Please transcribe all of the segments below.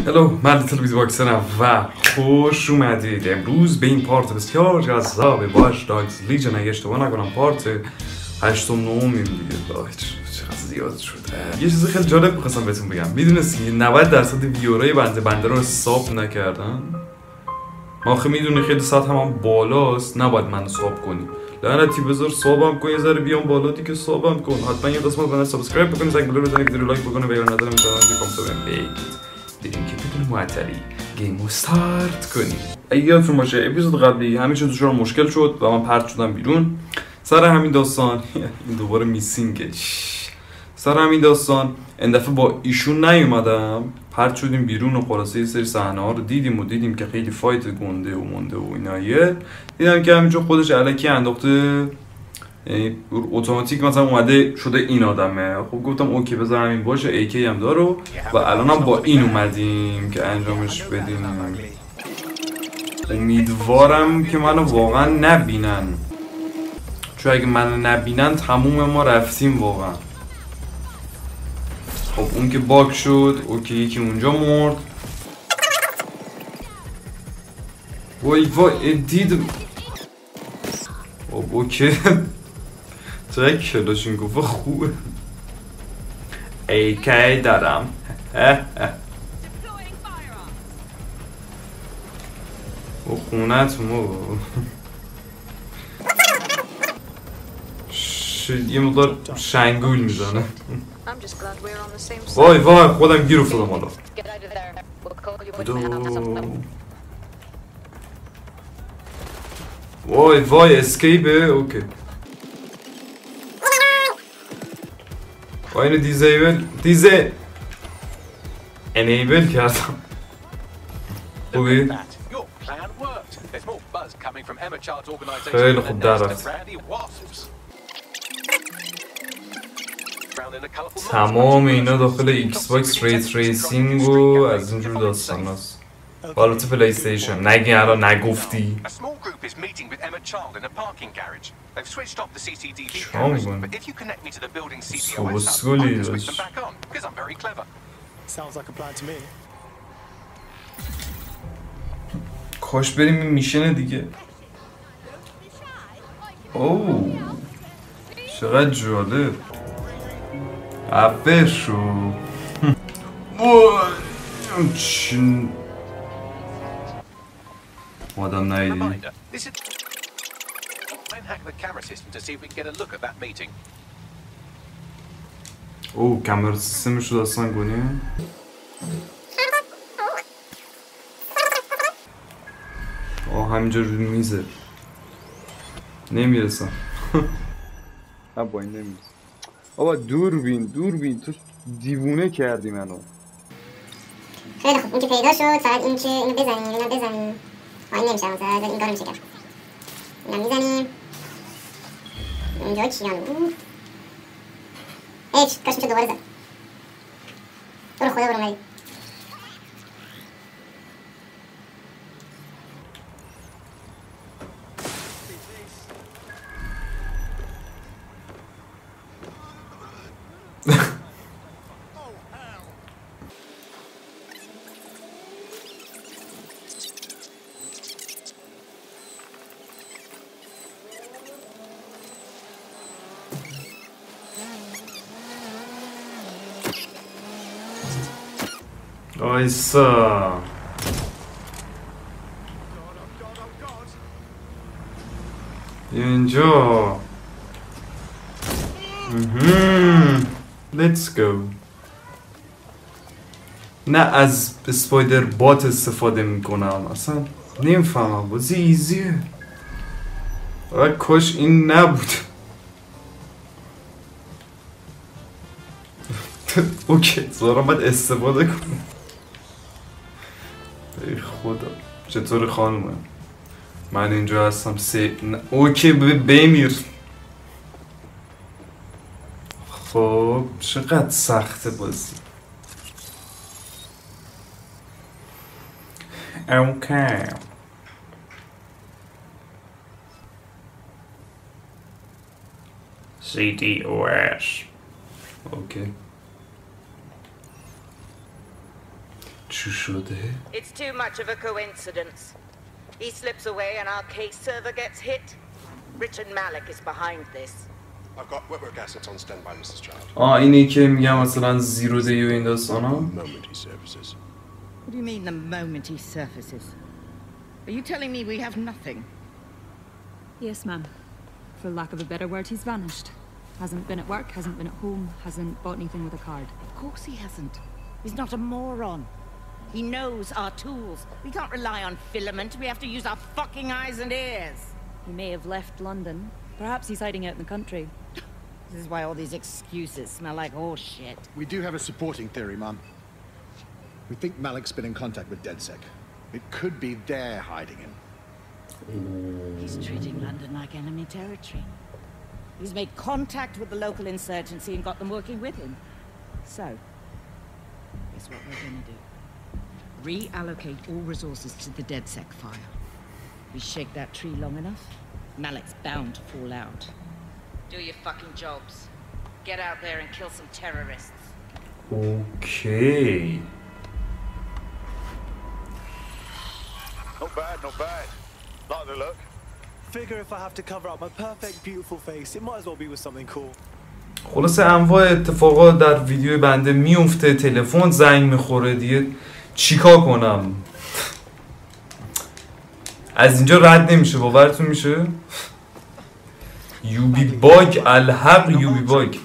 هلو، من تلویزیون باکسرم و خوش اومدید امروز به این پارت بسیار جذاب داگز لیجن. اگه اشتباه نکنم پارت 8 و 9 دیگه. چقدر زیاد شد. یه چیز خیلی جالب می‌خواستم بهتون بگم. میدونستی 90% ویورای بنده رو حساب نکردن؟ ما آخه میدونی خیلی سطح هم بالاست، نباید منو ساب کنی. لعنتی بذار سابم کن، یه ذره بیام بالا دیگه، سابم کن. حتما یه قسمت کانال سابسکرایب بکنید، زنگ بله بزنید، ویدیو لایک بکنید، وگرنه نظری میذارم کامنت بگید. بریم که بدون معطلی گیمو استارت کنیم. اگه یادتون باشه اپیزود قبلی همین چیز دچار مشکل شد و من پرت شدم بیرون. سر همین داستان این دوباره میسینگه. سر همین داستان این دفعه با ایشون نیومدم، پرت شدیم بیرون و خلاصه یه سری صحنه ها رو دیدیم که خیلی فایت گنده و مونده و ایناییه. دیدم که همینجا خودش الکی انداخته، اتوماتیک مثلا اومده شده این آدمه. خب گفتم اوکی بذار همین باشه، ایکی هم داره و الانم با این اومدیم که انجامش بدیم. امیدوارم که منو واقعا نبینن، چون اگه منو نبینن تموم ما رفتیم واقعا. خب اون که باگ شد، اوکی یکی اونجا مرد. وای دید. خب اوکی چرا کلاشین گفت خوبه. ایکی دارم. او خونت مو یه مقدار شنگول میزنه. وای خودم گیر افتادم حالا. وای اسکیپه. اوکی اینو انیبل کردم. خوبی؟ خیلی خوب در رفت. تمام اینا داخل ایکس باکس ریت ریسینگ و از اینجور داستان هست. بالا تو پلی استیشن نگی الان نگفتی چرا میگن سوسگولی داشت. کاش بریم این میشنه دیگه. اوه چقدر جالب. عفه شو. آدم نایدی. اوه کامera سیستمش رو داستان کنیه. همینجا روی میزه نمیرسم. با این نمیرسم. بابا دوربین تو دیوونه کردی منو. خیلی خوب این که پیدا شد، فقط این که اینو بزنیم. این نمیشه مثلا این کارو میشه کرد. اینو میزنیم. اینجا چیانو کاش میشه دوباره زد. تو رو خدا برو مری. آیسا اینجا. Let's go. نه از اسپایدر بات استفاده میکنم، اصلا نمیفهمم. بازی ایزیه. کاش این نبود. اوکی زارم باید استفاده کنم. ای خدا چطور خانومه من اینجا هستم اوکی بمیر. خب چقدر سخته بازی. اوکی CDOS اوکی چی شده؟ It's too much of a coincidence. He slips away and our case server gets hit. Richard Malik is behind this. I've got wetwork assets on standby, Mrs. Child. اینی که میگم مثلا زیرو دی و این داستانا. Moment he surfaces. What do you mean the moment he surfaces? Are you telling me we have nothing? Yes, ma'am. For lack of a better word, he's vanished. Hasn't been at work, hasn't been at home, hasn't bought anything with a card. Of course he hasn't. He's not a moron. He knows our tools. We can't rely on filament. We have to use our fucking eyes and ears. He may have left London. Perhaps he's hiding out in the country. This is why all these excuses smell like horse shit. We do have a supporting theory, Mum. We think Malik's been in contact with DedSec. It could be they're hiding him. He's treating London like enemy territory. He's made contact with the local insurgency and got them working with him. So, guess what we're gonna do? Reallocate all resources to the DedSec file. We shake that tree long enough, Malik's bound to fall out. Do your fucking jobs. Get out there and kill some terrorists. Okay. Not bad, not bad. Like the look. Figure if I have to cover up my perfect, beautiful face, it might as well be with something cool. خلاصه انواع اتفاقات در ویدیو بنده میفته، تلفن زنگ میخوره دیگه چیکار کنم؟ از اینجا رد نمیشه، باورتون میشه؟ یوبی باگ الحق یوبی باگ.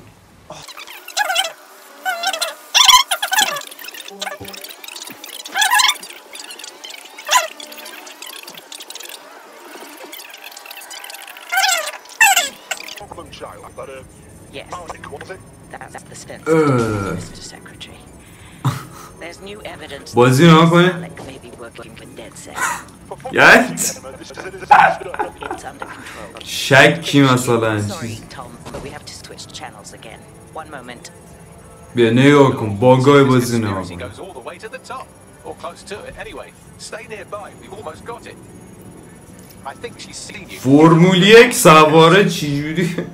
Yes, that's the step, Mr. Secretary. There's new evidence بازی نها کنه. Malik may be working with DedSec. Yes. It's under control. شکی مثلا Sorry, Tom, but we have to switch channels again. One moment. بیا نگاه کن باگای بازی نها کن. goes all the way to the top, or close to it. Anyway, stay nearby. We've almost got it. I think she's seen you. فرمول یک سواره چجوری؟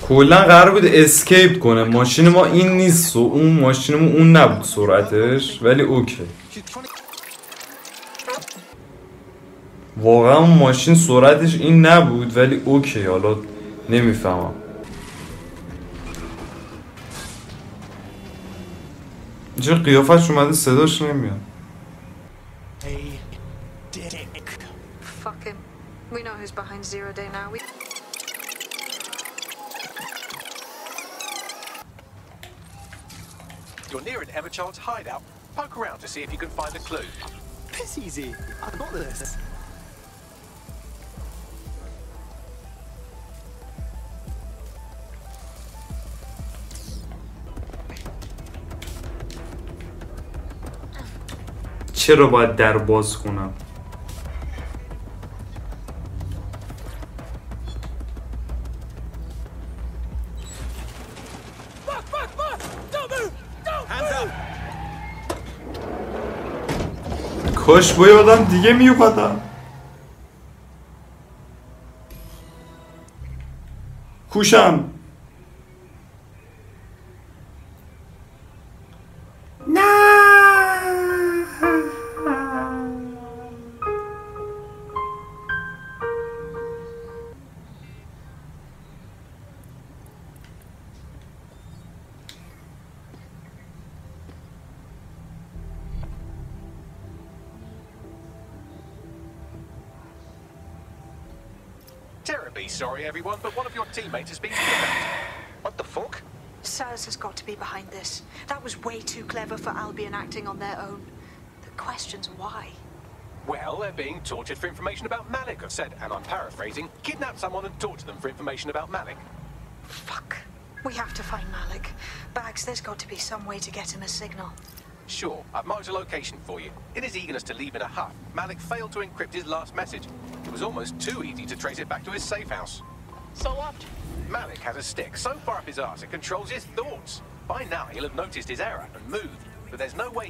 کلا قرار بود اسکیپ کنه. ماشین ما این نیست و اون ماشینمون اون نبود سرعتش، ولی اوکی. واقعا ماشین سرعتش این نبود ولی اوکی. حالا نمیفهمم. اینجا قیافش اومده صداش نمیاد. Hey, dick. Fuck him. We know who's behind Zero Day now. You're near an Emma Child's hideout. Poke around to see if you can find a clue. Piss easy. I got this. چرا باید در باز کنم؟ کاش با یه آدم دیگه میومدم. کوشم. Terribly sorry, everyone, but one of your teammates has been kidnapped. What the fuck? Saz has got to be behind this. That was way too clever for Albion acting on their own. The question's why. Well, they're being tortured for information about Malik, I've said, and I'm paraphrasing, kidnap someone and torture them for information about Malik. Fuck. We have to find Malik. Bags, there's got to be some way to get him a signal. Sure, I've marked a location for you. In his eagerness to leave in a huff, Malik failed to encrypt his last message. It was almost too easy to trace it back to his safe house. So what? Malik has a stick so far up his arse it controls his thoughts. By now he'll have noticed his error and moved, but there's no way.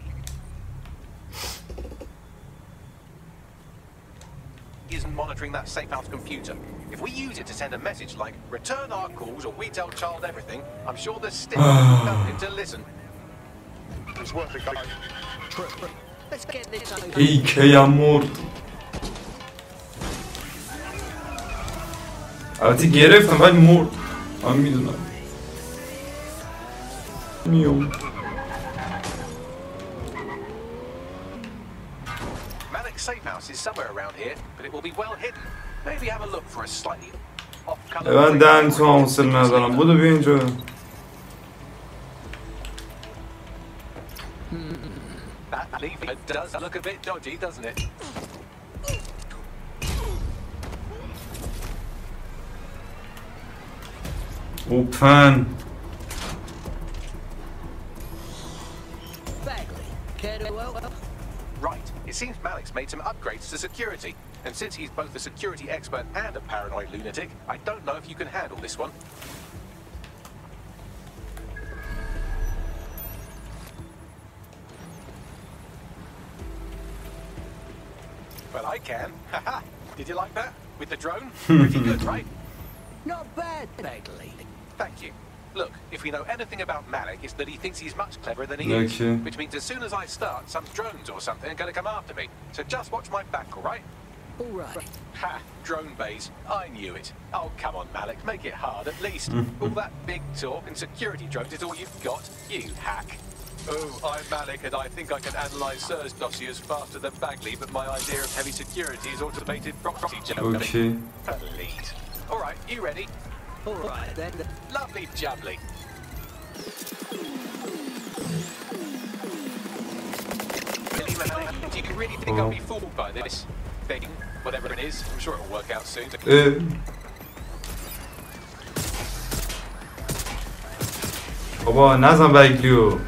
isn't monitoring that safe house computer. If we use it to send a message like, return our calls or we tell child everything, I'm sure there's still nothing to listen. It's worth it, guys. Let's get this over. ای کیم مرد. البته گرفتم ولی مرد. من میدونم. میام. Malik's safe house is somewhere around here, but it will be well hidden. Maybe have a look for a slightly off-color. من دهن تو هم حوصله ندارم. بودو بیا اینجا. That lever does look a bit dodgy, doesn't it? Open. Right. It seems Malik's made some upgrades to security. And since he's both a security expert and a paranoid lunatic, I don't know if you can handle this one. Well, I can. Haha. Did you like that? With the drone? Pretty good, right? Not bad, Bagley. Thank you. Look, if we know anything about Malik, it's that he thinks he's much cleverer than he is. Which means as soon as I start, some drones or something are going to come after me. So just watch my back, all right? All right. Ha! Drone bays. I knew it. Oh, come on, Malik. Make it hard, at least. All that big talk and security drones is all you've got, you hack. Oh, I'm Malik, and I think I can analyze Sir's dossiers faster than Bagley, but my idea of heavy security is automated proxy juggling. Okay. Elite. All right, you ready? All right, then. Lovely jubbly. Do you really think I'll be fooled by this thing? Whatever it is, I'm sure it'll work out soon. بابا نزن بگلیو.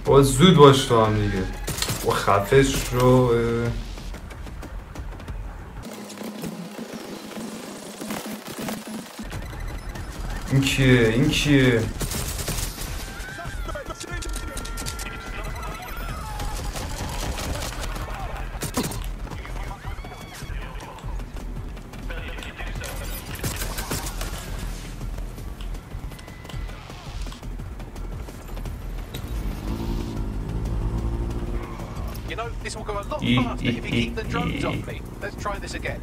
بابا زود باش تو هم دیگه. و خفش رو این کیه؟ این کیه؟ You know, this will go a lot faster if you keep the drones off me. Let's try this again.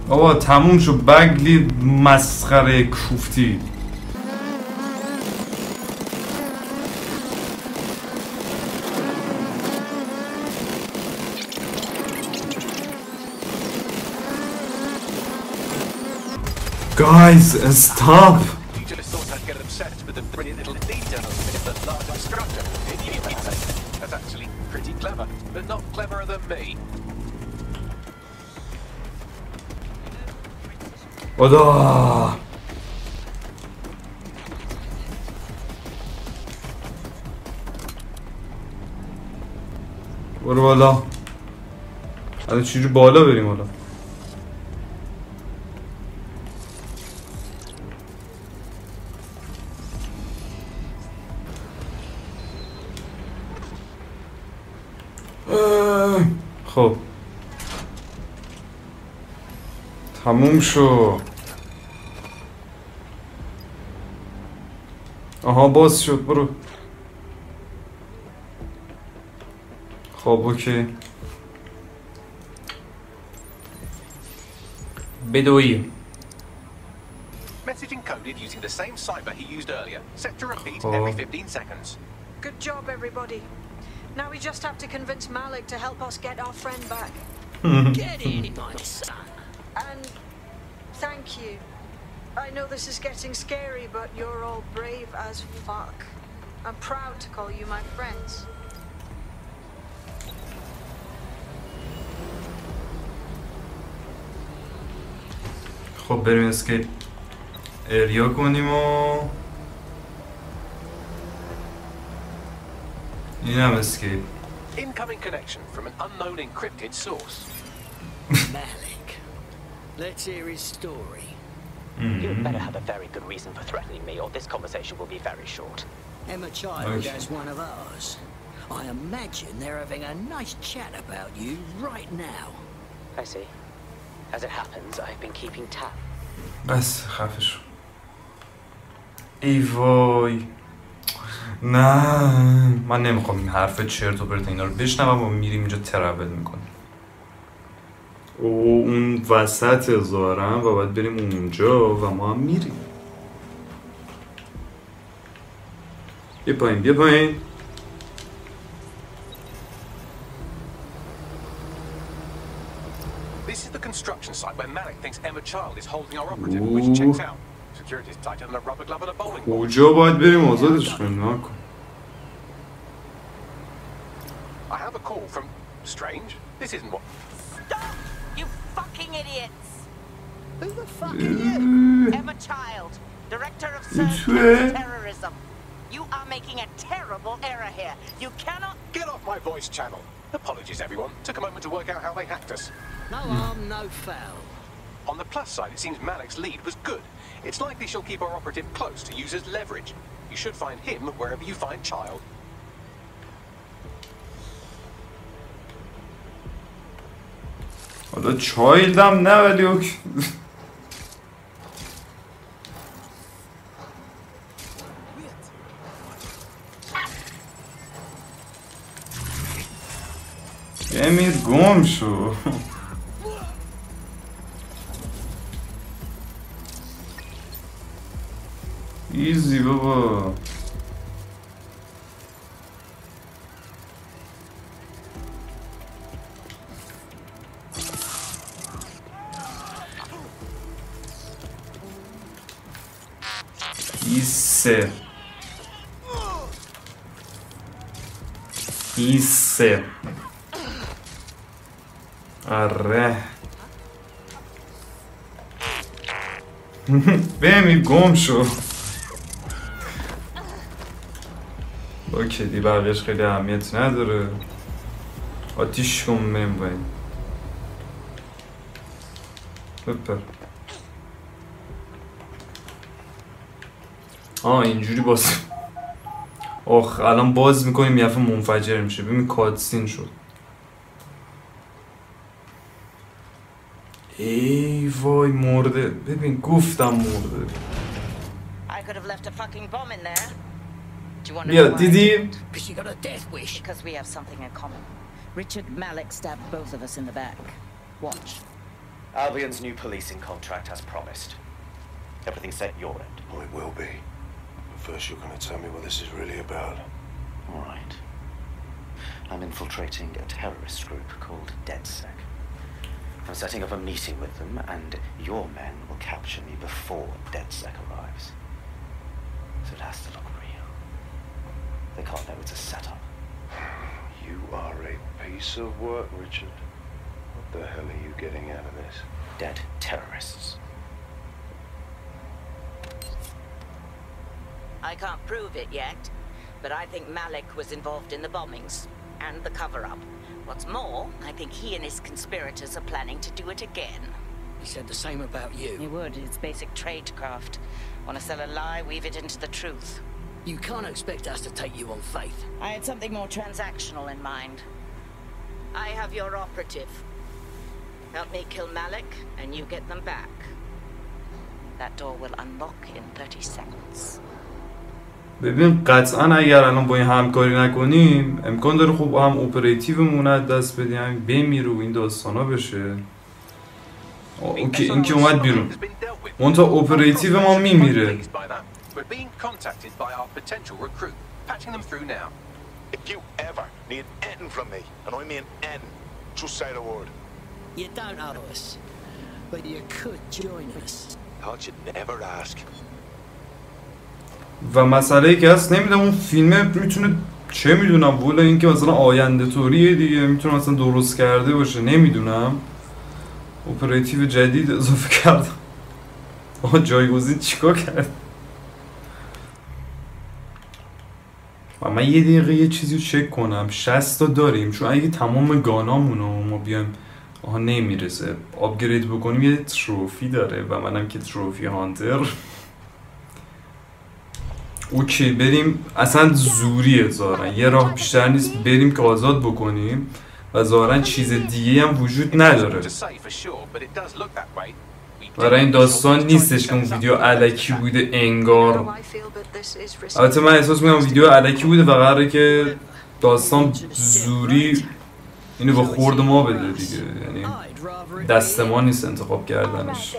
بابا تموم شو بگلی مسخره کوفتی. Guys, stop! You just thought I'd get obsessed with the brilliant little details of the larger structure. Did you, Malik? That's actually pretty clever, but not cleverer than me. خدا برو بالا. الان چجوری بالا بریم حالا؟ خب تموم شو. آها باز شد. برو. خب اوکی بدوی. Message encoded using the same cipher he used earlier. Set to repeat every 15 seconds. Good job, everybody. Now we just have to convince Malik to help us get our friend back. Get in, my son. And thank you. I know this is getting scary, but you're all brave as fuck. I'm proud to call you my friends. خب بریم اسکیپ اریا کنیم و اینم اسکیپ. Incoming connection from an unknown encrypted source. Malik. Let's hear his story. You'd better have a very good reason for threatening me, or this conversation will be very short. Emma Child has one of ours. I imagine they're having a nice chat about you right now. I see. As it happens, I've been keeping tab. بس خفه شو. ای وای. نه من نمیخوام این حرف چرت و پرت اینا رو بشنوم و میریم اینجا ترول میکنیم. او اون وسط ظاهرم و باید بریم اونجا و ما هم میریم. بیا پایین بیا پایین. This is the construction site where Malik thinks Emma Child is holding our operative, which checks out. Security is tighter than a rubber glove at a bowling ball. کجا باید بریم آزادش کنیم نکن. I have a call from Strange. This isn't what. Stop! You fucking idiots! Who the fuck are you? Emma Child, Director of Search and Terrorism. You are making a terrible error here. You cannot... Get off my voice channel. Apologies, everyone. Took a moment to work out how they hacked us. No harm, no foul. On the plus side, it seems Malik's lead was good. It's likely she'll keep our operative close to use as leverage. You should find him wherever you find Child. حالا چایلدم نه ولی اوکی. امیر گم شو. ایزی بابا. ایسه آره بمی گم شو. با کدی بقیش خیلی اهمیت نداره. آتیش کن بریم باید بپر. اینجوری باز. آخ الان باز میکنیم یه دفعه منفجر میشه. ببین کاتسین شد. ای وای مرده. ببین گفتم مرده. بیا دیدی؟ Because we have something in common. Richard Malik stabbed both of us in the back. Watch. Albion's new policing contract has promised. Everything set your end. Well, it will be. But first you're going to tell me what this is really about. All right. I'm infiltrating a terrorist group called DedSec. I'm setting up a meeting with them, and your men will capture me before DedSec arrives. So it has to look real. They can't know it's a setup. You are a piece of work, Richard. What the hell are you getting out of this? Dead terrorists. I can't prove it yet, but I think Malik was involved in the bombings and the cover-up. What's more, I think he and his conspirators are planning to do it again. He said the same about you. He would. It's basic tradecraft. Want to sell a lie, weave it into the truth. You can't expect us to take you on faith. I had something more transactional in mind. I have your operative. Help me kill Malik, and you get them back. That door will unlock in 30 seconds. ببین قطعا اگر الان با این همکاری نکنیم امکان داره خوب هم اپراتیومون از دست بدیم، هم بمیره و این داستانا بشه. اوکی این که اومد بیرون اون تا اپراتیو ما میمیره. We're being contacted by our potential recruit. Patching them through now. If you ever need anything from me, and I mean anything, just say the word. You don't owe us, but you could join us. Thought you'd never ask. و مسئله ای که هست نمیدونم اون فیلمه میتونه چه میدونم ولی اینکه مثلا آینده طوریه دیگه میتونه مثلا درست کرده باشه نمیدونم. اپراتیو جدید اضافه کردم. جایگزین چیکار کرد؟ و من یه دقیقه یه چیزی رو چک کنم. 60 تا داریم، چون اگه تمام گانامونو ما بیایم نمیرسه آپگرید بکنیم یه تروفی داره و منم که تروفی هانتر. اوکی بریم، اصلا زوریه ظاهرا یه راه بیشتر نیست بریم که آزاد بکنیم و ظاهرا چیز دیگه هم وجود نداره. برای این داستان نیستش که اون ویدیو الکی بوده انگار. البته من احساس میکنم ویدیو الکی بوده و قراره که داستان زوری اینو به خورد ما بده دیگه، یعنی دست ما نیست انتخاب کردنش.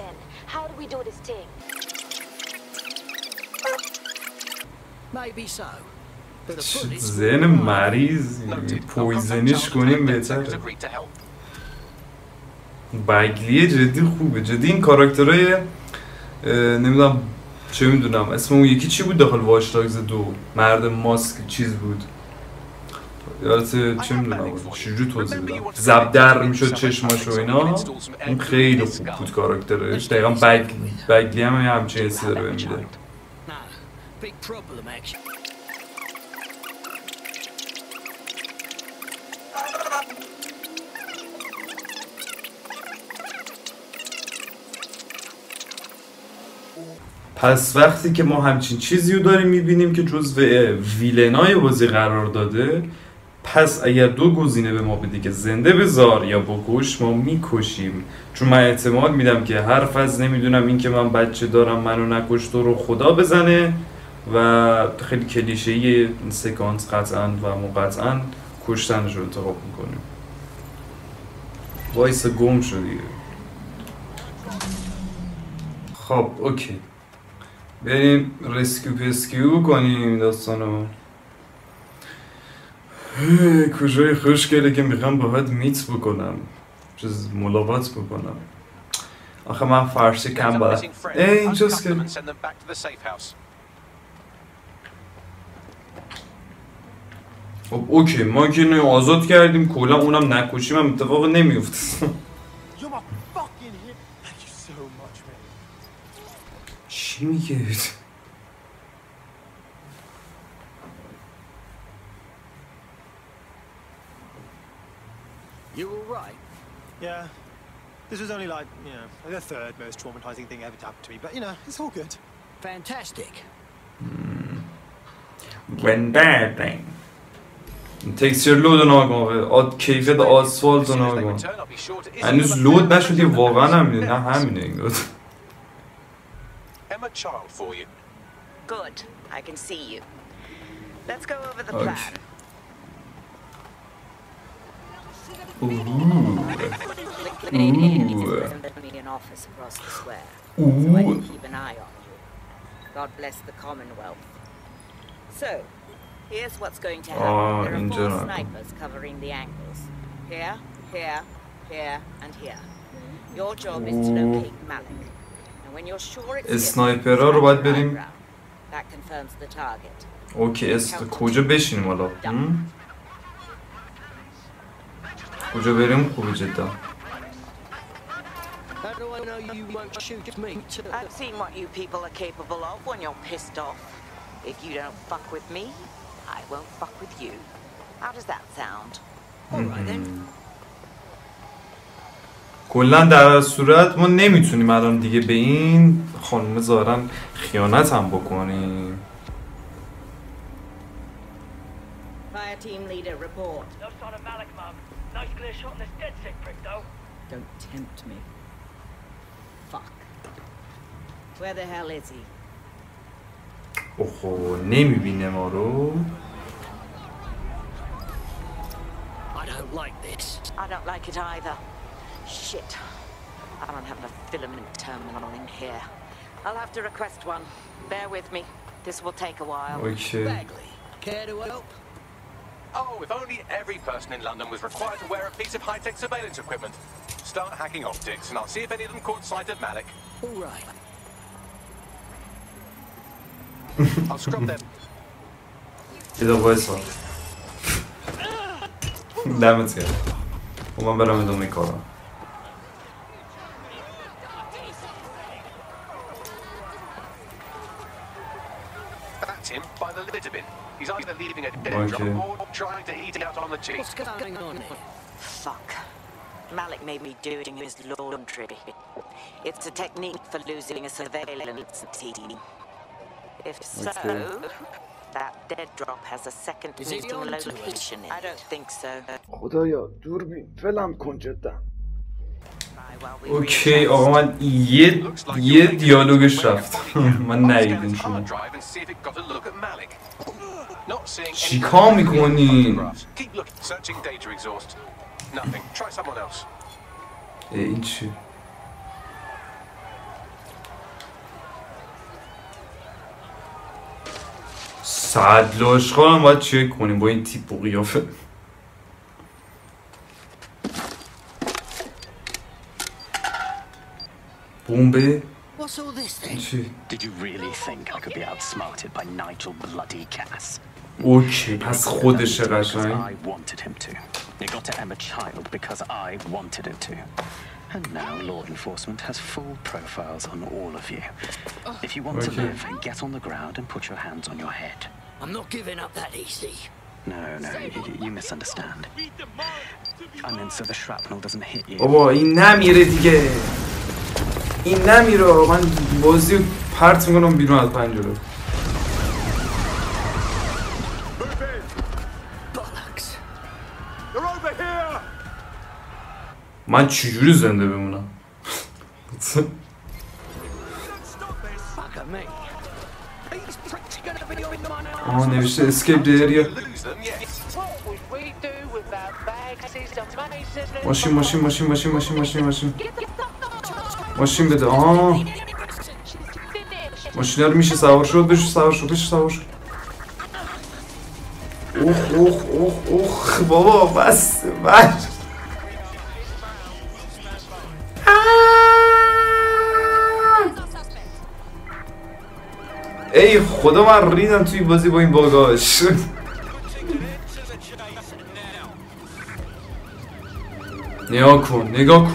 ذهن مریض پویزنیش کنیم بهتره. بگلیه جدی خوبه، جدی این کاراکترهای نمیدونم چه میدونم اسم اون یکی چی بود داخل واچ داگز 2 مرد ماسک چیز بود، یادته چه میدونم چجوری توضیح بدم، زب در میشد چشماش و اینا. این خیلی خوب بود کاراکترش، دقیقا بگلی هم همچه حسی داره بهم میده. پس وقتی که ما همچین چیزی رو داریم میبینیم که جزو ویلنای بازی قرار داده، پس اگر دو گزینه به ما بده که زنده بذار یا بکش، ما میکشیم. چون من احتمال میدم که حرف از نمیدونم این که من بچه دارم منو نکش تو رو خدا بزنه و خیلی کلیشه‌ای این سکانس قطعاً و مقطعاً کشتنش رو انتخاب میکنیم. وایس گم شدی. خب اوکی بریم رسکیو کنیم داستانو. کجای خوشگله که میخوام باهات میت بکنم، جز ملاقات بکنم. آخه من فارسی کم بلد. اینجاست که خب اوکی ما که اینو آزاد کردیم کلا اونم نکشیم هم اتفاق نمیفته. چی میگه؟ You all right? Yeah. This was only like, you know, the third most traumatizing thing ever to happen to me, but you know, it's all good. Fantastic. When that thing. تکسچر لود ناگاه کیفیت آسفالت ناگاه هنوز لود نشدی واقعا همینه نه همینه انگار. I'm a child for you. Good. I can see you. Let's go over the plan. An office across the square. So I can keep an eye on you. God bless the Commonwealth. So, here's what's going to happen. There are 4 snipers covering the angles. Here, here, here, and here. Your job is to locate Malik. And when you're sure it's اسنایپرها رو باید بریم. That confirms the target. اوکی کجا بشینیم حالا؟ کجا بریم خوبه جدا. I've seen what you people are capable of when you're pissed off. If you don't fuck with me, I won't fuck with you. How does that sound? All right then. کلا در صورت ما نمیتونیم الان دیگه به این خانم ظاهرا خیانت هم بکنیم. Fire team leader report. No sign of Malik, Mum. Nice clear shot on this dead sick prick, though. Don't tempt me. Fuck. Where the hell is he? اوه نمیبینه ما رو. I don't like this. I don't like it either. Shit. I don't have enough filament terminal in here. I'll have to request one. Bear with me. This will take a while. Okay. Bagley, care to help? Oh, if only every person in London was required to wear a piece of high-tech surveillance equipment. Start hacking optics, and I'll see if any of them caught sight of Malik. All right. I'll scrub them. ایده وایسا دمت گرم و من برم ادامه کارم. That's him by the litter bin. He's either either leaving a dead drop or trying to eat it out on the cheap. What's going on here? Fuck. Malik made me do his laundry. It's a technique for losing a surveillance team. If so, that dead drop has a second meeting location. I don't think so. خدایا دوربین فلم کن جدا. اوکی آقا من یه دیالوگش رفت من ندیدم شما چیکار میکنین؟ این چی؟ صد لاشخوار هم باید چک کنیم با این تیپ و قیافه. بومبه؟ What's all this then? Did you really think I could be outsmarted by Nigel bloody Cass? اوکی پس خودشه قشنگ. I wanted him to. It got to Emma Child because I wanted it to. And now law enforcement has full profiles on all of you. If you want to live, get on the ground and put your hands on your head. I'm not giving up that easy. No, you misunderstand. I meant so the shrapnel doesn't hit you. بابا این نمیره دیگه. این نمیره من بازی رو پرت میکنم بیرون از پنجره. من چجوری زنده بمونم؟ آه نوشته اسکیپ دیریا. ماشین بده. آه ماشین رو میشه سوار شد. بشه سوار شد. اوخ بابا بس. ای خدا من ریدم توی بازی با این باگاش. نگاه کن بابا نگاه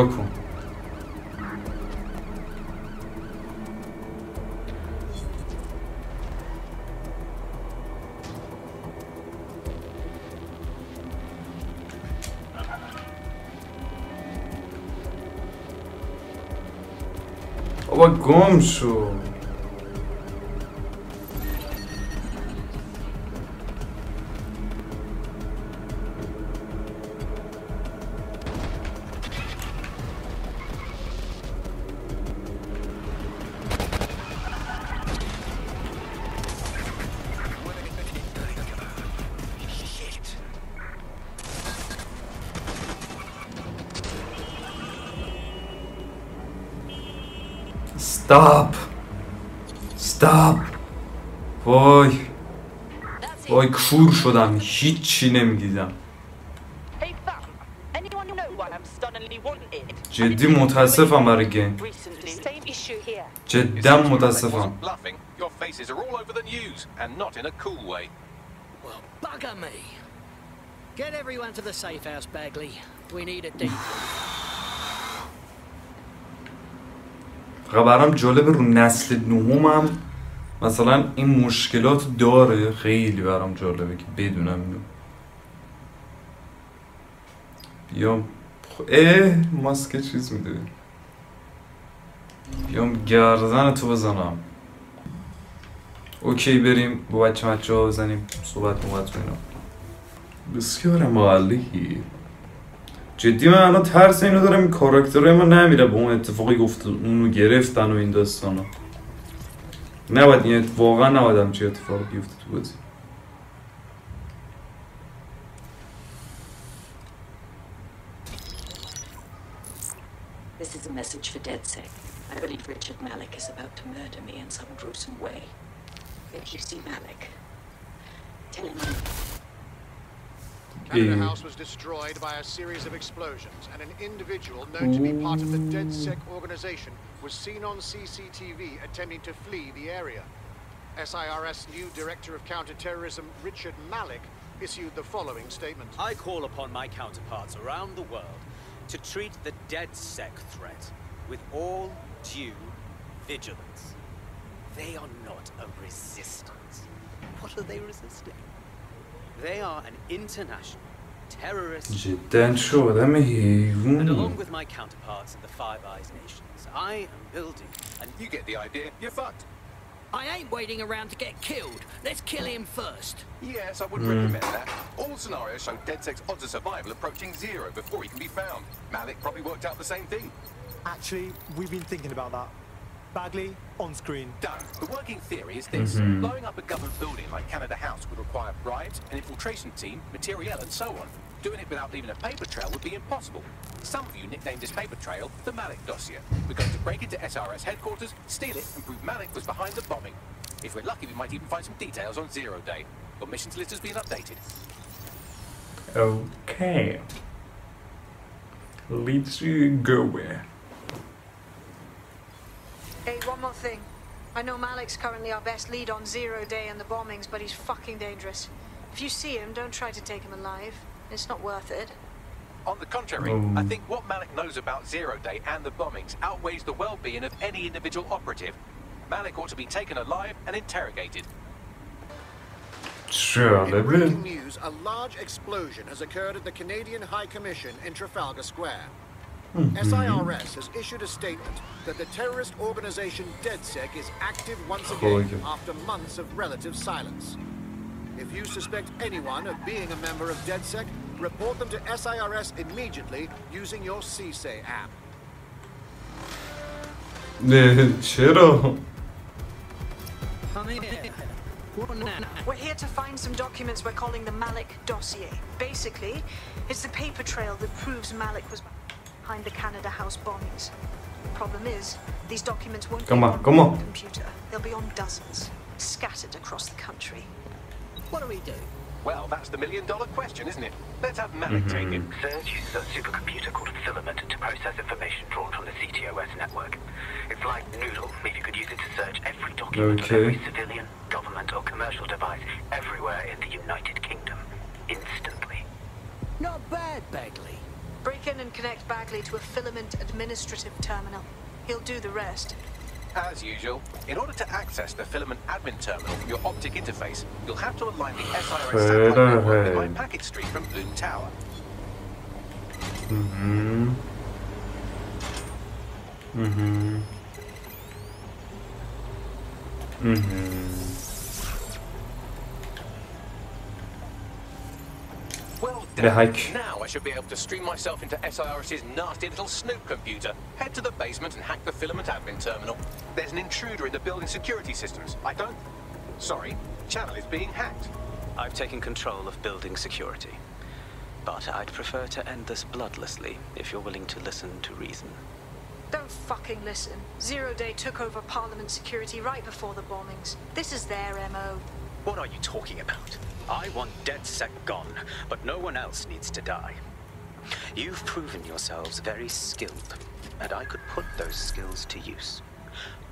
کن. بابا گم شو. Stop. وای کور شدم هیچی نمیدیدم. جدی متاسفم برای گیم. جدا متاسفم. برام جالب رو نسل نهم مثلا این مشکلات داره. خیلی برام جالبه که بدونم اینو. بیام ماسک چیز میده. بیام گردن تو بزنم. اوکی بریم با بچه ها بزنیم صحبت اینا. بسیار عالی. جدی من الان ترس اینو دارم این کاراکترهای من نمیره با اون اتفاقی گفت اونو گرفتن و این داستانا. نباید این واقعا نبایدم چه اتفاقی بیفته تو بازی. This is a message for DedSec. I believe Richard Malik is about to murder me in some gruesome way. If you see Malik, tell him Canada House was destroyed by a series of explosions, and an individual known to be part of the DedSec organization was seen on CCTV attempting to flee the area. SIRS new Director of Counterterrorism, Richard Malik, issued the following statement. I call upon my counterparts around the world to treat the DedSec threat with all due vigilance. They are not a resistance. What are they resisting? They are an international terrorist. جداً شدم حیوان. And along with my counterparts in the Five Eyes nations, I am building. And you get the idea. You're fucked. I ain't waiting around to get killed. Let's kill him first. Yes, I would recommend that. All scenarios show DedSec's odds of survival approaching 0 before he can be found. Malik probably worked out the same thing. Actually, we've been thinking about that. Bagley, on screen. Done. The working theory is this. Blowing up a government building like Canada House would require bribes, an infiltration team, materiel, and so on. Doing it without leaving a paper trail would be impossible. Some of you nicknamed this paper trail the Malik dossier. We're going to break into SRS headquarters, steal it, and prove Malik was behind the bombing. If we're lucky, we might even find some details on 0 Day. Your missions list has been updated. Okay. Let's go. Hey, one more thing. I know Malik's currently our best lead on 0 Day and the bombings, but he's fucking dangerous. If you see him, don't try to take him alive. It's not worth it. On the contrary, I think what Malik knows about 0 Day and the bombings outweighs the well-being of any individual operative. Malik ought to be taken alive and interrogated. Sure, in breaking news, a large explosion has occurred at the Canadian High Commission in Trafalgar Square. SIRS has issued a statement that the terrorist organization DedSec is active once again after months of relative silence. If you suspect anyone of being a member of DedSec, report them to SIRS immediately using your CSAY app. چرا؟ We're here to find some documents we're calling the Malik dossier. Basically, it's the paper trail that proves Malik was behind the Canada House bombings. The problem is, these documents won't be on one computer. They'll be on dozens, scattered across the country. What do we do? Well, that's the million-dollar question, isn't it? Let's have Malik take it. Serge uses a supercomputer called Filament to process information drawn from the CTOS network. It's like Noodle, if you could use it to search every document of every civilian, government or commercial device everywhere in the United Kingdom, instantly. Not bad, Bagley. Break in and connect Bagley to a Filament administrative terminal. He'll do the rest. As usual, in order to access the Filament admin terminal from your optic interface, you'll have to align the SIRS satellite network with my packet stream from Bloom Tower. Well done. Now I should be able to stream myself into SIRS's nasty little snoop computer, head to the basement and hack the Filament admin terminal. There's an intruder in the building security systems. Sorry, channel is being hacked. I've taken control of building security. But I'd prefer to end this bloodlessly if you're willing to listen to reason. Don't fucking listen. 0 Day took over Parliament security right before the bombings. This is their MO. What are you talking about? I want DedSec gone, but no one else needs to die. You've proven yourselves very skilled, and I could put those skills to use.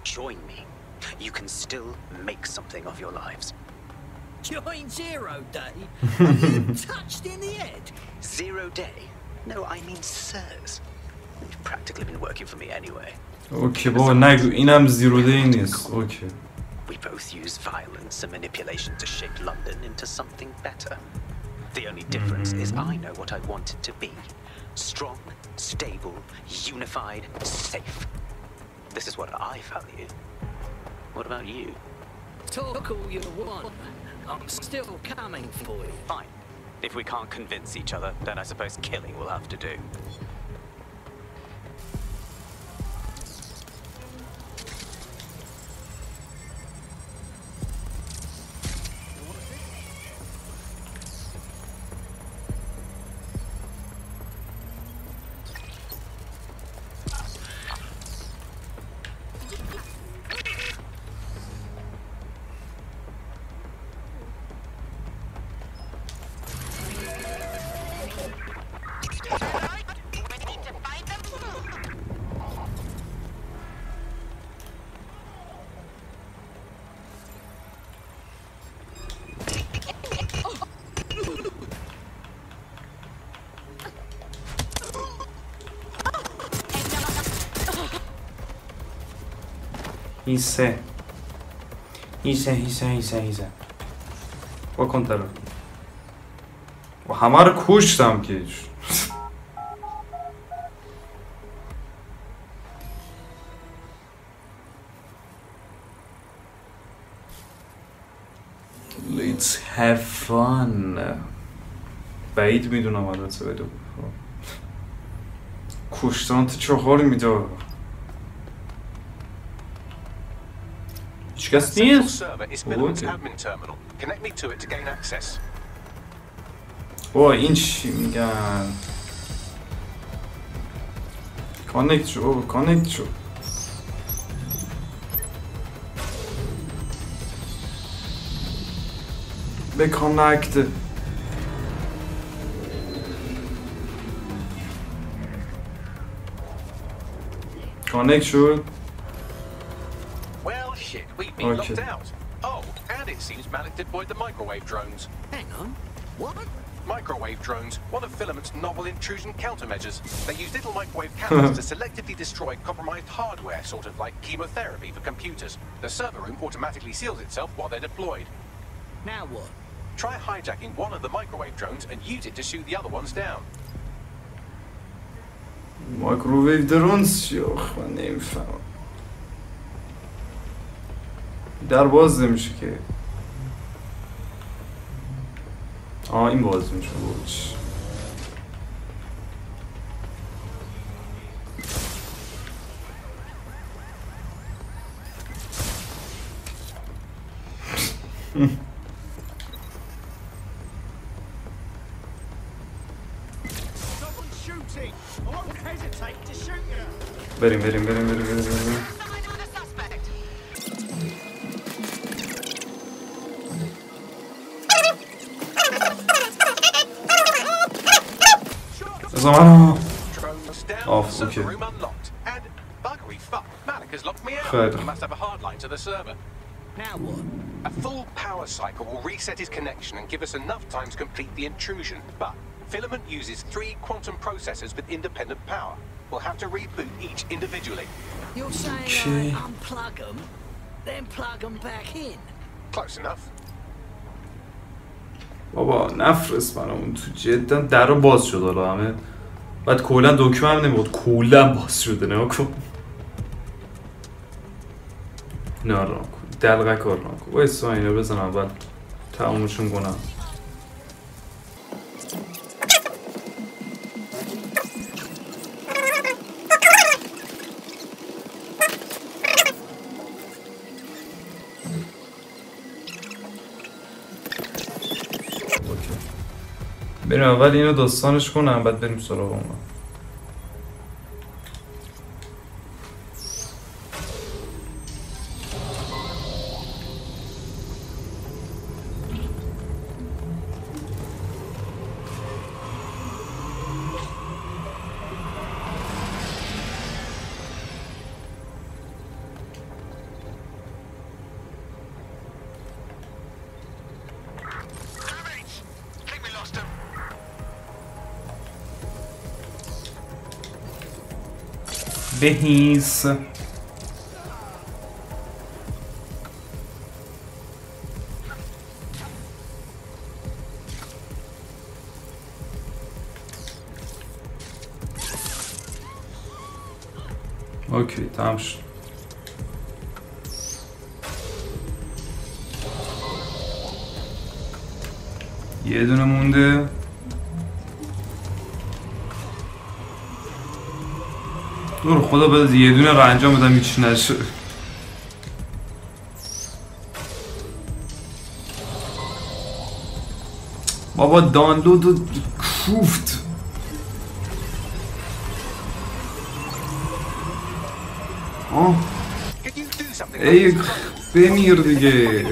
Join me. You can still make something of your lives. Join 0 Day? Are you touched in the head? 0 Day? No, I mean sirs. You've practically been working for me anyway. Okay, بابا نگو اینم 0 Day نیست. Okay. We both use violence and manipulation to shape London into something better. The only difference is I know what I want it to be. Strong, stable, unified, safe. This is what I value. What about you? Talk all you want. I'm still coming for you. Fine. If we can't convince each other, then I suppose killing will have to do. هیسه با کنترل و همه رو کشتم که Let's have fun. بعید میدونم البته بدو کشتن تو چهار میده هیچ کس نیست؟ با این چی میگن؟ کانکت شو کانکت شو به کانکت کانکت شد Well, shit, we've been locked out. Oh, and it seems Malik deployed the microwave drones. Hang on, what? Microwave drones, one of Filament's novel intrusion countermeasures. They use little microwave cameras to selectively destroy compromised hardware, sort of like chemotherapy for computers. The server room automatically seals itself while they're deployed. Now what? Try hijacking one of the microwave drones and use it to shoot the other ones down. مایکروویو درونز شوخ من نمیفهمم در باز نمیشه که این باز میشه بوچ بریم off, okay. And buggery fuck, Malik has locked me out. He must have a hard line to the server. Now what? A full power cycle will reset his connection and give us enough time to complete the intrusion. But Filament uses 3 quantum processors with independent power. We'll have to reboot each individually. You're saying I unplug them, then plug them back in? Close enough. بابا نفرست منو تو جدا در باز شد حالا همه بعد کلا دکمه هم نمیبود کلا باز شده نگاه کن نه را کن دلغه کار نکن بایستا اینو بزن اول تمومشون کنم بریم اول اینو داستانش کنم بعد بریم سراغ اون بهیس اوکی تمام شد یه دونه مونده دور خدا بذار یه دونه رو انجام بدم هیچ نشه بابا دانلود و کوفت ای بمیر دیگه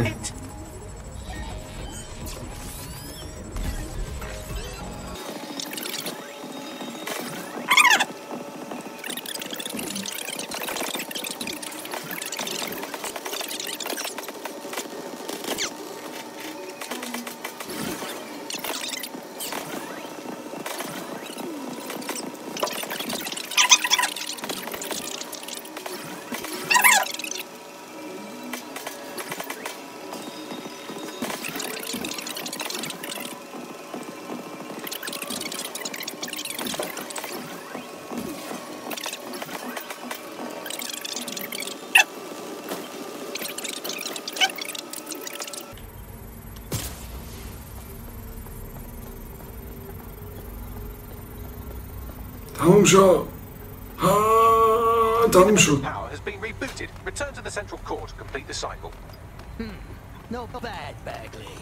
تموم شد. تموم شد. Power has been rebooted. Return to the central core to complete the cycle. Not bad, Bagley.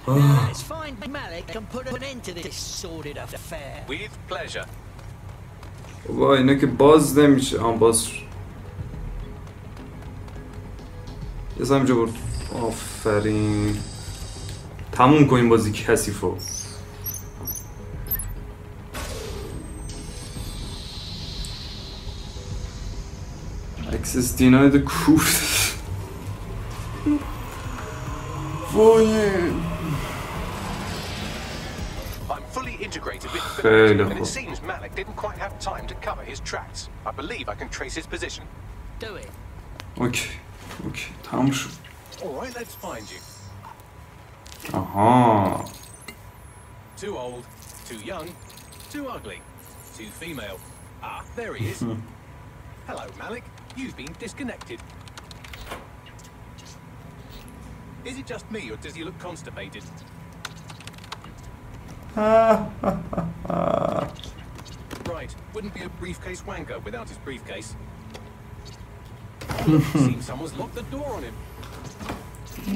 Now let's find Malik and put an end to this sordid affair. With pleasure. بابا اینا که باز نمیشه. باز شد. یه سم اینجا برد. آفرین. تموم کنیم بازی کثیفو. Access denied the code. I'm fully integrated with the village, and it seems Malik didn't quite have time to cover his tracks. I believe I can trace his position. Do it. Okay. تموم شد. All right, let's find you. آها. Too old, too young, too ugly, too female. Ah, there he is. Hello, Malik. You've been disconnected. Is it just me, or does he look constipated? Right, wouldn't be a briefcase wanker without his briefcase. Seems someone's locked the door on him.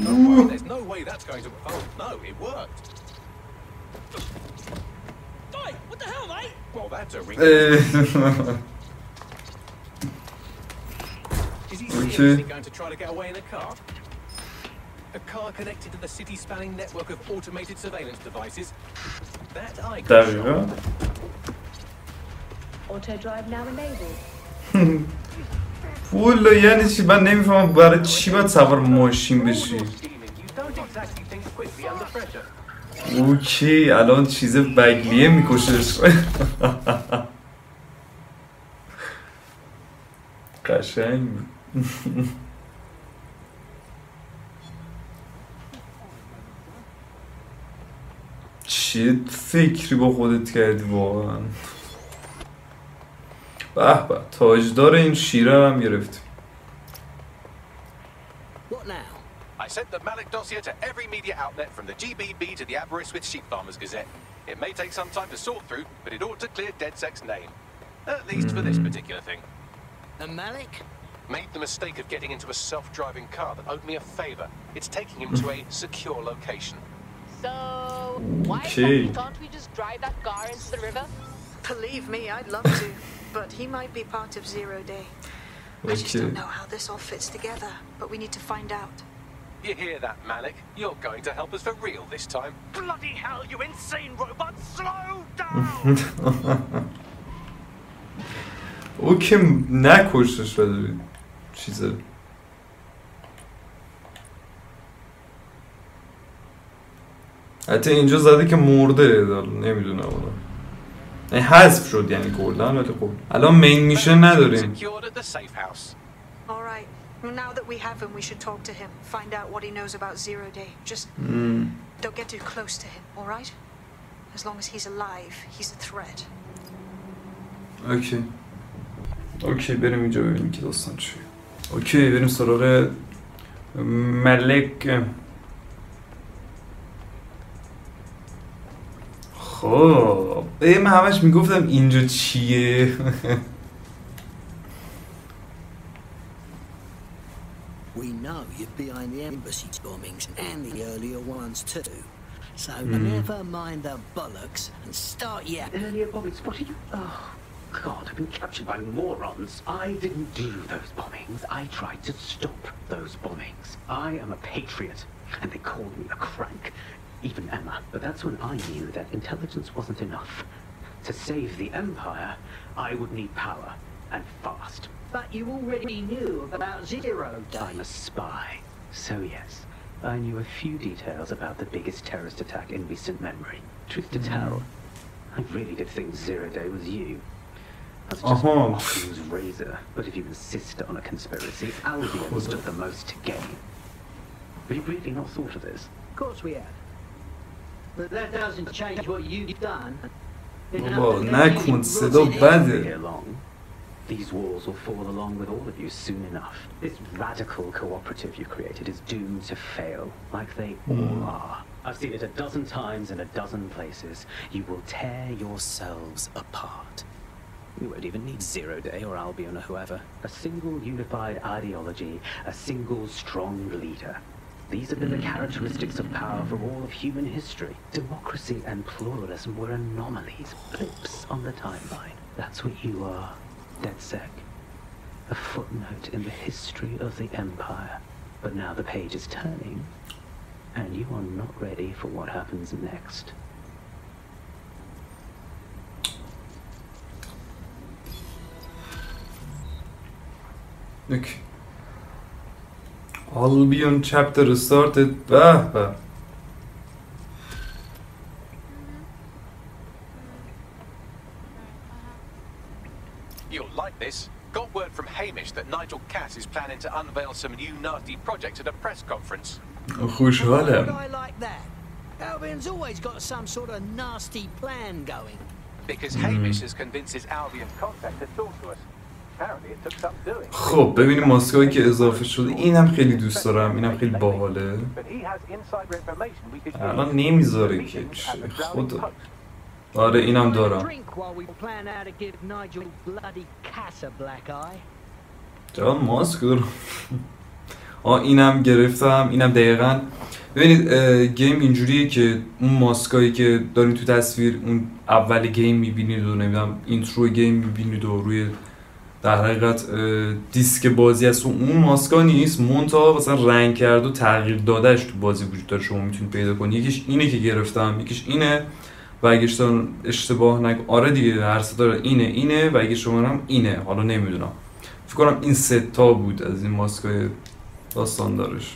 No way, there's no way that's going to... Oh, no, it worked. Oi, what the hell, mate? Well, that's a ring. Is he seriously going to try to get away in a car? A car connected to the city-spanning network of automated surveillance devices? That I can show. Auto drive now enabled. والا یعنی چی؟ من نمیفهمم برای چی باید سوار ماشین بشی. اوکی الان چیز بگلیه میکشش. قشنگ. چه فکری با خودت کردی واقعا. به به تاجدار این شیره هم گرفت. I sent the Malik dossier to every media outlet from the GBB to the Aberystwyth Sheep Farmers Gazette. It may take some time to sort through, but it ought to clear DedSec's name. At least for this particular thing. And Malik? Made the mistake of getting into a self-driving car that owed me a favor. It's taking him to a secure location. So, why can't we just drive that car into the river? Believe me, I'd love to, but he might be part of Zero Day. I just don't know how this all fits together, but we need to find out. You hear that, Malik? You're going to help us for real this time. Bloody hell, you insane robot! Slow down! او که نکشتش بده چیزه. حتی اینجا زده که مرده. نمیدونم اونا حذف شد یعنی کردن. ولی خب الان مین میشن نداریم. Alright, well now that we have him we should talk to him. Find out what he knows about Zero Day. Just don't get too close to him, alright? As long as he's alive, he's a threat. اوکی بریم اینجا ببینیم که داستان چیه. اوکی بریم سراغ ملک. خب من همش میگفتم اینجا چیه. We know you're behind the embassy bombings and the earlier ones too. So never mind the bollocks and start yapping. Earlier bombings? What are you... Oh, God, I've been captured by morons. I didn't do those bombings. I tried to stop those bombings. I am a patriot, and they called me a crank. Even Emma. But that's when I knew that intelligence wasn't enough. To save the Empire, I would need power, and fast. But you already knew about Zero Day. I'm a spy. So yes, I knew a few details about the biggest terrorist attack in recent memory. Truth to tell, I really did think Zero Day was you. I was just Occam's razor, but if you insist on a conspiracy, Albion stood the most to gain. Have you really not thought of this? Of course we have. But that doesn't change what you've done. نکن صدا بده. These walls will fall along with all of you soon enough. This radical cooperative you created is doomed to fail, like they all are. I've seen it a dozen times in a dozen places. You will tear yourselves apart. You won't even need Zero Day or Albion or whoever. A single unified ideology, a single strong leader. These have been the characteristics of power for all of human history. Democracy and pluralism were anomalies, blips on the timeline. That's what you are, DedSec. A footnote in the history of the Empire. But now the page is turning, and you are not ready for what happens next. Okay. Albion chapter started. Bah. You'll like this. Got word from Hamish that Nigel Cass is planning to unveil some new nasty project at a press conference. Would I like that? Albion's always got some sort of nasty plan going. Because Hamish has convinced his Albion contact to talk to us. Apparently it took some doing. خب ببینیم ماسکایی که اضافه شده. اینم خیلی دوست دارم. اینم خیلی باحاله. الان نمیذاره که خدا. آره اینم دارم. جوان ماسک دارم. اینم گرفتم. اینم دقیقاً ببینید گیم اینجوریه که اون ماسکایی که دارین تو تصویر اون اول گیم میبینید و نمیدونم اینترو گیم میبینید و روی در حقیقت دیسک بازی هست و اون ماسکا نیست، مونتا مثلا رنگ کرد و تغییر دادهش تو بازی وجود داره، شما میتونید پیدا کنید. یکیش اینه که گرفتم، یکیش اینه و اگه اشتباه آره دیگه هر سه داره اینه و اگه شما هم اینه، حالا نمیدونم فکر کنم این سه تا بود از این ماسکای داستان دارش.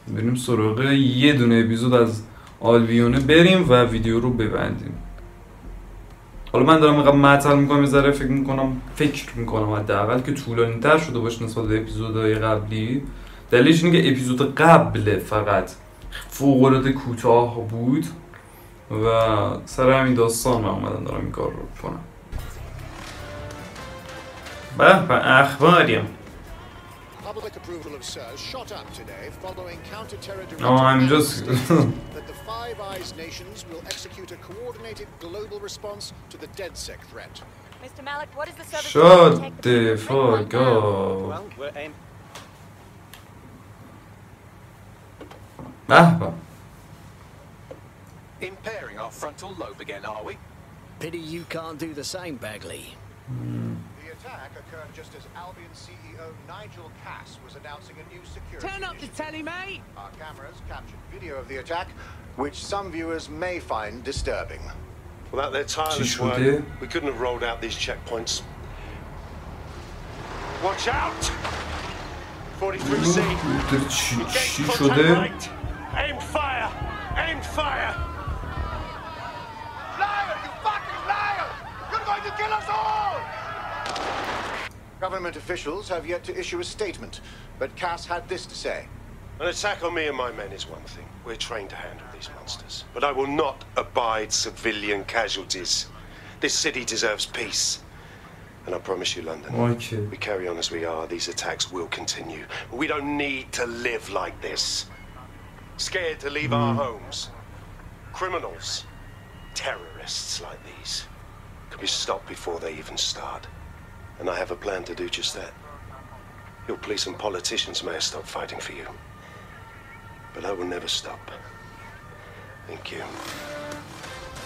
بریم سراغ یه دونه اپیزود از آلبیونه بریم و ویدیو رو ببندیم. حالا من دارم اینقدر معطل میکنم، یه ذره فکر میکنم حداقل که طولانی تر شده باشه نسبت به اپیزودهای قبلی. دلیلش اینه که اپیزود قبل فقط فوق‌العاده کوتاه بود و سر همین داستان من اومدم دارم این کار رو کنم. به اخباریم. Public approval of SIRS shot up today following counter-terror I'm just that the Five Eyes nations will execute a coordinated global response to the DedSec threat. Mr. Malik, what is the service? Shut the fuck up. Well, we're aim. Impairing our frontal lobe again, are we? Pity you can't do the same, Bagley. The attack occurred just as Albion CEO Nigel Cass was announcing a new security Turn up the telly, mate! Our cameras captured video of the attack, which some viewers may find disturbing. Without their tireless work, we couldn't have rolled out these checkpoints. Watch out! 43C. Get contact right. Aim fire! Aim fire! Liar! You fucking liar! You're going to kill us all! Government officials have yet to issue a statement, but Cass had this to say. An attack on me and my men is one thing. We're trained to handle these monsters. But I will not abide civilian casualties. This city deserves peace. And I promise you, London, we carry on as we are, these attacks will continue. We don't need to live like this. Scared to leave our homes. Criminals, terrorists like these can be stopped before they even start. And I have a plan to do just that. Your police and politicians may have stopped fighting for you. But I will never stop. Thank you.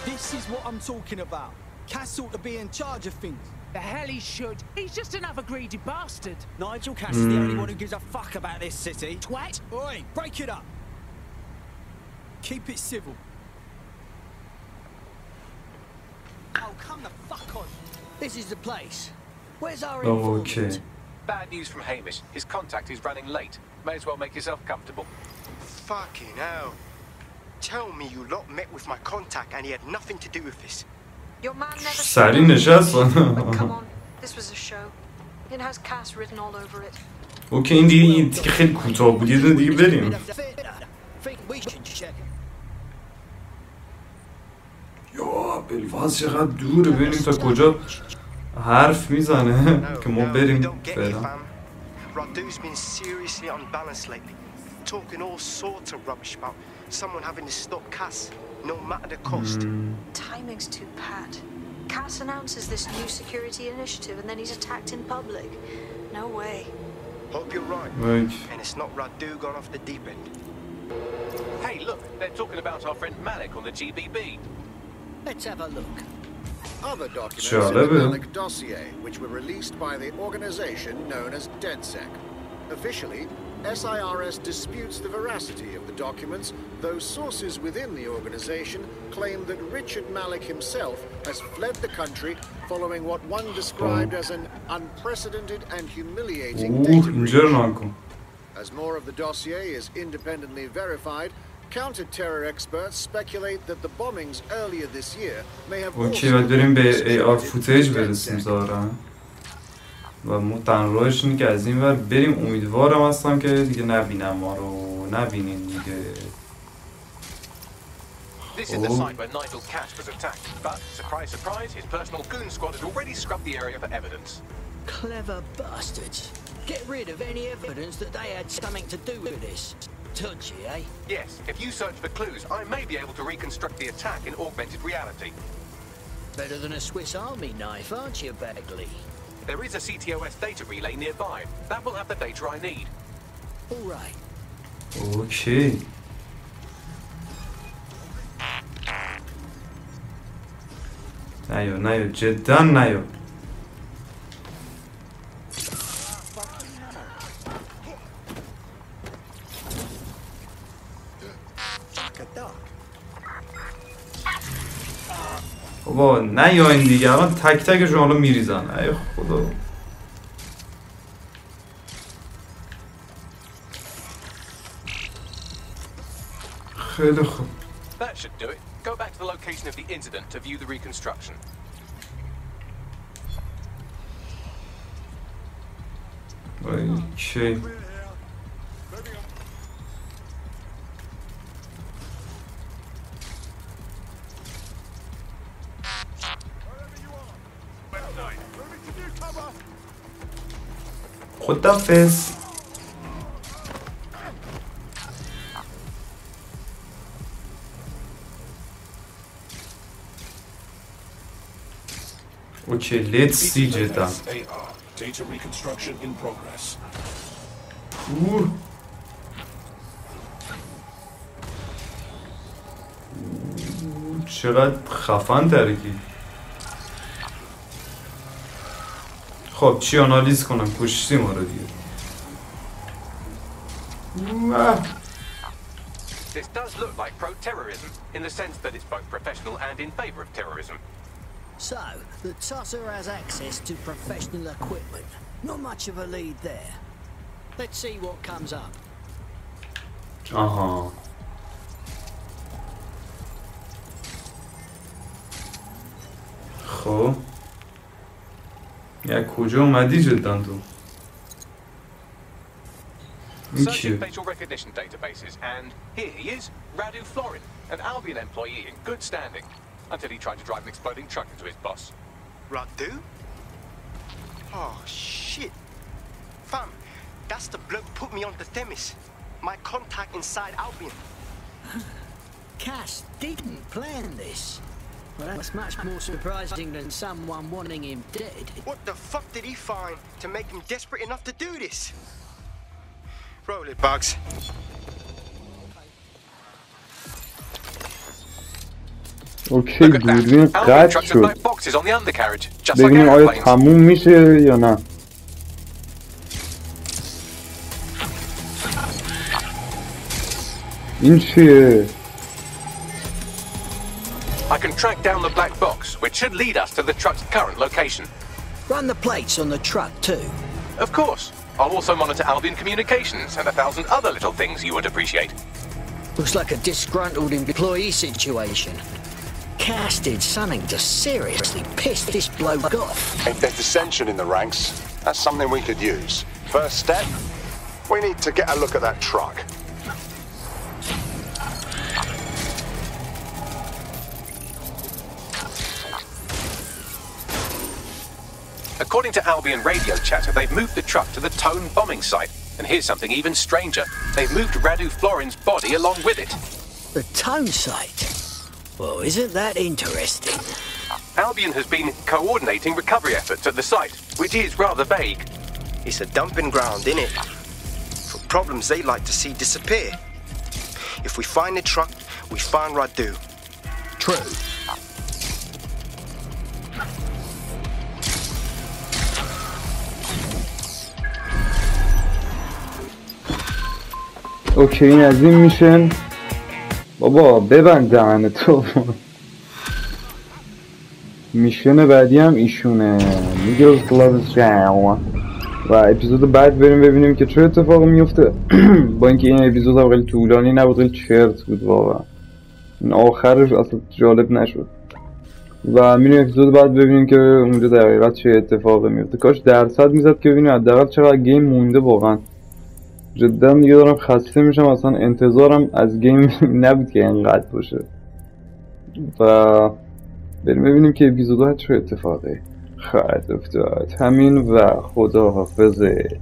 This is what I'm talking about. Cass ought to be in charge of things. The hell he should. He's just another greedy bastard. Nigel Cass is the only one who gives a fuck about this city. Twat! Oi, break it up. Keep it civil. Oh, come the fuck on. This is the place. Where's our informant? Bad news from Hamish. His contact is running late. May as well make yourself comfortable. Fucking hell. Tell me you lot met with my contact and he had nothing to do with this. Your man never سری نشست. Come on. This was a show. It has Cass written all over it. اوکی این دیگه خیلی کوتاه بود. یه دونه دیگه بریم. یا بلواز چقدر دوره، ببینیم تا کجا حرف میزنه که ما بریم فعلا. Radu's been seriously unbalanced lately, talking all sorts of rubbish about someone having to stop Cass, no matter the cost. Timing's too pat. Cass announces this new security initiative and then he's attacked in public. No way. Hope you're right. And it's not Radu gone off the deep end. Hey, look, they're talking about our friend Malik on the GBB. Let's have a look. Other documents in the Malik dossier, which were released by the organization known as DedSec. Officially, SIRS disputes the veracity of the documents, though sources within the organization claim that Richard Malik himself has fled the country following what one described as an unprecedented and humiliating data breach. As more of the dossier is independently verified, counter-terror experts speculate that the bombings earlier this year may have باید بریم به AR فوتیج برسیم ظاهرا و ما تنراهش اینه که از این ور بریم. امیدوارم هستم که دیگه نبینم ما رو. نبینین دیگه. This is the site where Nigel Cass was attacked, but surprise, surprise, his personal goon squad had already scrubbed the area for evidence. Clever bastards. Get rid of any evidence that they had something to do with this. Touchy, eh? Yes, if you search for clues, I may be able to reconstruct the attack in augmented reality. Better than a Swiss Army knife, aren't you, Bagley? There is a CTOS data relay nearby. That will have the data I need. All right. Okay. نیا جدا نیا. بابا نیا این دیگه. الان تک تکشون حالا میریزن. ای خدا. خیلی خوب. That should do it. Go back to the location of the incident to view the reconstruction. Okay. خدافظ. Okay, let's see جدا. Data reconstruction in progress. چقدر خفن ترکی. خب چی آنالیز کنم؟ کشتی ما رو دیگه. This does look like pro-terrorism in the sense that it's both professional and in favor of terrorism. So, the Tosser has access to professional equipment. Not much of a lead there. Let's see what comes up. آها. خب. یا کجا اومدی جدا تو؟ Searching facial recognition databases, and here he is, Radu Florin, an Albion employee in good standing, until he tried to drive an exploding truck into his boss. Radu? Oh, shit. Fam, that's the bloke put me on the Themis. My contact inside Albion. Cass didn't plan this. Well, that's much more surprising than someone wanting him dead. What the fuck did he find to make him desperate enough to do this? Roll it, Bugs. اوکی دوربین قطع شد. ببینیم آیا تموم میشه یا نه. این چیه؟ I can track down the black box, which should lead us to the truck's current location. Run the plates on the truck too. Of course. I'll also monitor Albion communications and 1,000 other little things you would appreciate. Looks like a disgruntled employee situation. Cass did something to seriously piss this bloke off. If there's dissension in the ranks, that's something we could use. First step, we need to get a look at that truck. According to Albion radio chatter, they've moved the truck to the Tone bombing site. And here's something even stranger. They've moved Radu Florin's body along with it. The Tone site? Well, isn't that interesting? Albion has been coordinating recovery efforts at the site, which is rather vague. It's a dumping ground, innit? For problems they like to see disappear. If we find the truck, we find Radu. True. اوکی این از این میشن. بابا ببند دهن تو. میشن بعدی هم ایشونه. میگه کلاس جاو. و اپیزود بعد بریم ببینیم که چه اتفاقی میفته. با اینکه این اپیزود هم خیلی طولانی نبود، خیلی چرت بود واقعا. این آخرش اصلا جالب نشد. و میریم اپیزود بعد ببینیم که اونجا در حقیقت چه اتفاقی میفته. کاش درصد میزد که ببینیم حداقل چقدر گیم مونده واقعا. جدا دیگه دارم خسته میشم، اصلا انتظارم از گیم نبود که اینقدر باشه. و بریم ببینیم که اپیزودها چه اتفاقی خواهد افتاد. همین و خدا حافظه.